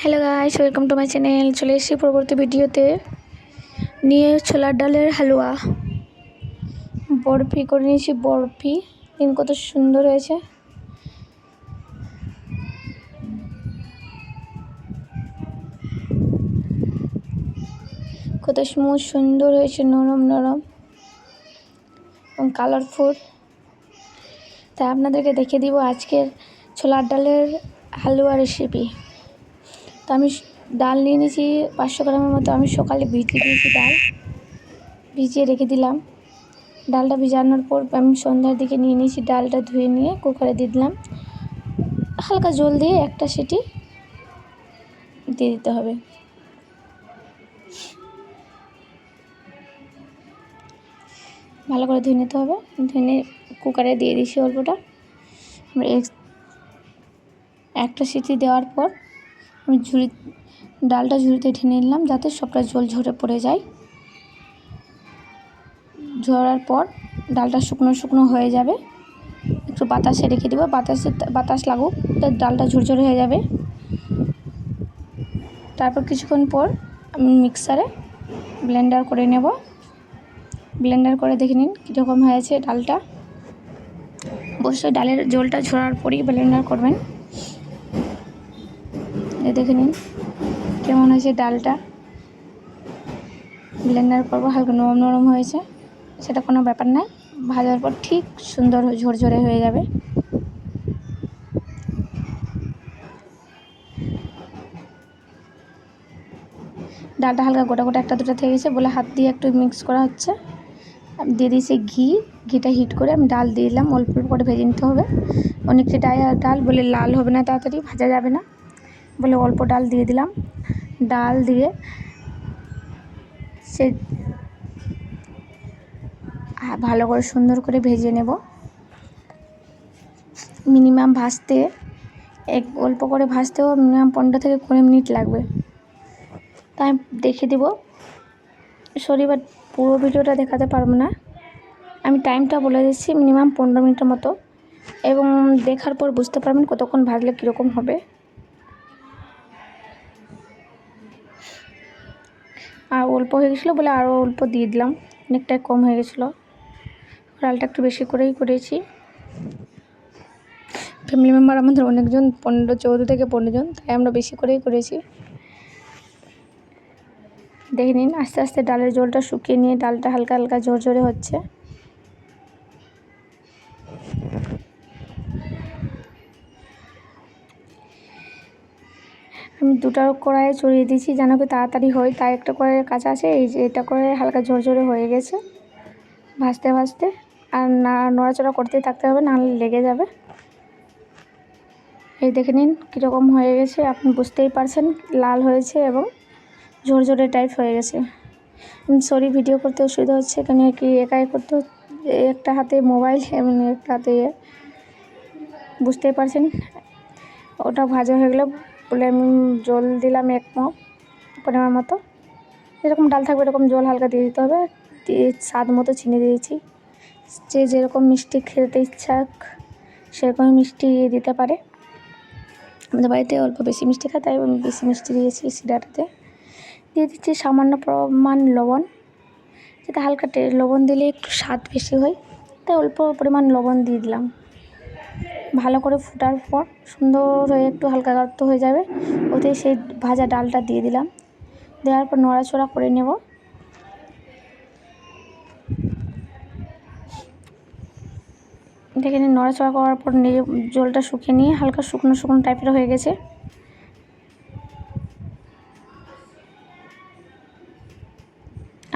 Hello guys, welcome to my channel. চলে এসেছি পরবর্তী ভিডিওতে নিয়ে ছোলার ডালের হালুয়া। বরফি করে নিয়েছি, বরফি দিন কত সুন্দর হয়েছে। কত স্মুথ সুন্দর হয়েছে, নরম নরম এবং কালারফুল। তাই আপনাদেরকে দেখিয়ে দিব আজকের ছোলার ডালের হালুয়া রেসিপি। তো আমি ডাল নিয়ে নিয়েছি 500 গ্রামের মতো। আমি সকালে ভিজিয়ে দিয়েছি, ডাল ভিজিয়ে রেখে দিলাম। ডালটা ভিজানোর পর আমি সন্ধ্যার দিকে নিয়ে নিয়েছি। ডালটা ধুয়ে নিয়ে কুকারে দিয়ে দিলাম। হালকা জল দিয়ে একটা সিটি দিয়ে দিতে হবে। ভালো করে ধুয়ে নিতে হবে। ধুয়ে নিয়ে কুকারে দিয়ে দিয়েছি অল্পটা। একটা সিটি দেওয়ার পর আমি ডালটা ঝুড়িতে ঢেলে নিলাম, যাতে সবটা জল ঝরে পড়ে যায়। ঝরার পর ডালটা শুকনো শুকনো হয়ে যাবে। একটু বাতাসে রেখে দেবো, বাতাস লাগুক, ডালটা ঝরঝরে হয়ে যাবে। তারপর কিছুক্ষণ পর আমি মিক্সারে ব্লেন্ডার করে নেব। ব্লেন্ডার করে দেখে নিন কীরকম হয়েছে ডালটা। অবশ্যই ডালের জলটা ঝরার পরই ব্লেন্ডার করবেন। দেখে নিন কেমন হয়েছে ডালটা। ব্লেন্ডার করবো, হালকা নরম নরম হয়েছে, সেটা কোনো ব্যাপার নয়। ভাজার পর ঠিক সুন্দর ঝরঝরে হয়ে যাবে। ডালটা হালকা গোটা গোটা একটা দুটো থেকে গেছে বলে হাত দিয়ে একটু মিক্স করা হচ্ছে। আমি দিয়ে দিয়েছি ঘিটা হিট করে আমি ডাল দিয়ে দিলাম। অল্প অল্প করে ভেজে নিতে হবে। অনেকটা ডাল বলে লাল হবে না, তাড়াতাড়ি ভাজা যাবে না বলে অল্প ডাল দিয়ে দিলাম। ডাল দিয়ে সে ভালো করে সুন্দর করে ভেজে নেব। মিনিমাম ভাজতে অল্প করে ভাজতেও মিনিমাম 15 থেকে 20 মিনিট লাগবে। তাই দেখে দেব। বাট পুরো ভিডিওটা দেখাতে পারবো না, আমি টাইমটা বলে দিচ্ছি, মিনিমাম 15 মিনিটের মতো। এবং দেখার পর বুঝতে পারবেন কতক্ষণ ভাজলে কীরকম হবে। আর অল্প হয়ে গেছিলো বলে আরও অল্প দিয়ে দিলাম, অনেকটাই কম হয়ে গেছিলো। ডালটা একটু বেশি করেই করেছি। ফ্যামিলি মেম্বার আমাদের অনেকজন, 14 থেকে 15 জন, তাই আমরা বেশি করেই করেছি। দেখে নিন আস্তে আস্তে ডালের জলটা শুকিয়ে নিয়ে ডালটা হালকা হালকা ঝরঝরে হচ্ছে। আমি দুটো কড়াইয়ে চড়িয়ে দিয়েছি যেন কি তাড়াতাড়ি হয়, তাই একটা কড়াইয়ের কাছে আছে। এই যে এটা করে হালকা ঝরঝরে হয়ে গেছে। ভাজতে ভাজতে আর নড়াচড়া করতেই থাকতে হবে, নাহলে লেগে যাবে। এই দেখে নিন কীরকম হয়ে গেছে, আপনি বুঝতেই পারছেন লাল হয়েছে এবং ঝরঝরে টাইপ হয়ে গেছে। সরি, ভিডিও করতে অসুবিধা হচ্ছে, কেন কি একাই করতে একটা হাতে মোবাইল এবং একটা হাতে বুঝতেই পারছেন। ওটা ভাজা হয়ে গেলে বলে আমি জল দিলাম 1 মগ পরিমাণ মতো। যেরকম ডাল থাকবে এরকম জল হালকা দিয়ে দিতে হবে। দিয়ে স্বাদ মতো চিনি দিয়েছি। যে যেরকম মিষ্টি খেতে ইচ্ছা সেরকমই মিষ্টি দিতে পারে। আমাদের বাড়িতে অল্প বেশি মিষ্টি খায়, তাই আমি বেশি মিষ্টি দিয়েছি সিরাটাতে। দিয়ে দিচ্ছি সামান্য পরিমাণ লবণ, যাতে হালকা লবণ দিলে একটু স্বাদ বেশি হয়, তাই অল্প পরিমাণ লবণ দিয়ে দিলাম। ভালো করে ফোটার পর সুন্দর হয়ে একটু হালকা গাঢ় হয়ে যাবে, ওতে সেই ভাজা ডালটা দিয়ে দিলাম। দেওয়ার পর নড়াচড়া করে নেব। দেখে নিন নড়াচড়া করার পর জলটা শুকিয়ে নিয়ে হালকা শুকনো শুকনো টাইপের হয়ে গেছে।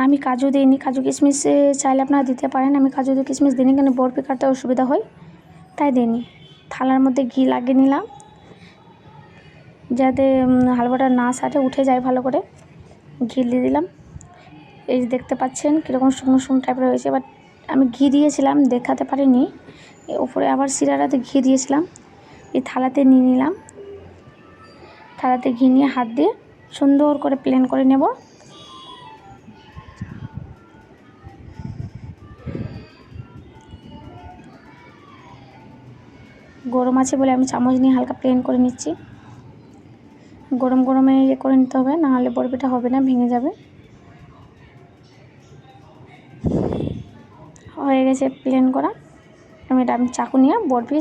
আমি কাজু দিইনি, কাজু কিশমিশ চাইলে আপনারা দিতে পারেন। আমি কাজু কিশমিশ দিইনি, কেন বরফি কাটতে অসুবিধা হয়, তাই দিইনি। থালার মধ্যে ঘি লাগিয়ে নিলাম, যাতে হালুয়াটা না সাটে উঠে যায় ভালো করে। ঘি দিয়ে দিলাম। এই যে দেখতে পাচ্ছেন কীরকম শুকনো শুকনো টাইপের হয়েছে। বাট আমি ঘি দিয়েছিলাম, দেখাতে পারিনি। উপরে আবার শিরাটাতে ঘি দিয়েছিলাম। এই থালাতে নিয়ে নিলাম। থালাতে ঘি নিয়ে হাত দিয়ে সুন্দর করে প্লেন করে নেব। গরম আছে বলে আমি চামচ নিয়ে হালকা প্লেন করে নিচ্ছি। গরম গরমে ইয়ে করে নিতে হবে, নাহলে বরফিটা হবে না, ভেঙে যাবে। হয়ে গেছে প্লেন করা। আমি চাকু নিয়ে বরফি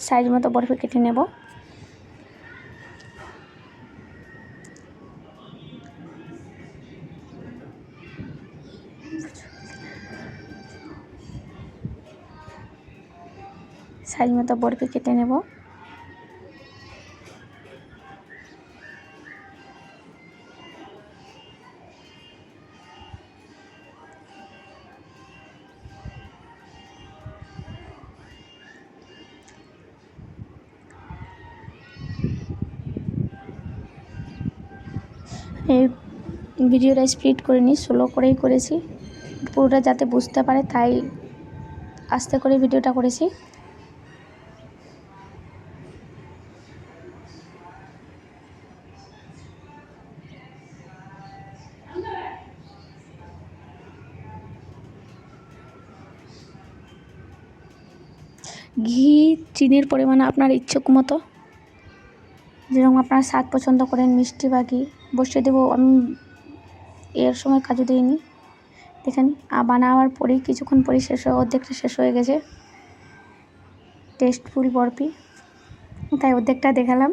সাইজ মতো বরফি কেটে নেব। সাইজ মতো বরফি কেটে নেব। এই ভিডিওটা স্পিড করিনি, স্লো করেই করেছি, পুরোটা যাতে বুঝতে পারে, তাই আস্তে করে ভিডিওটা করেছি। ঘি চিনির পরিমাণ আপনার ইচ্ছুক মতো, যেরকম আপনার স্বাদ পছন্দ করেন, মিষ্টি বা ঘি বসিয়ে দেবো। আমি এর সময় কাজু দিইনি, দেখেন বানাবার পরেই কিছুক্ষণ পরেই অর্ধেকটা শেষ হয়ে গেছে। টেস্টফুল বরফি, তাই অর্ধেকটা দেখালাম।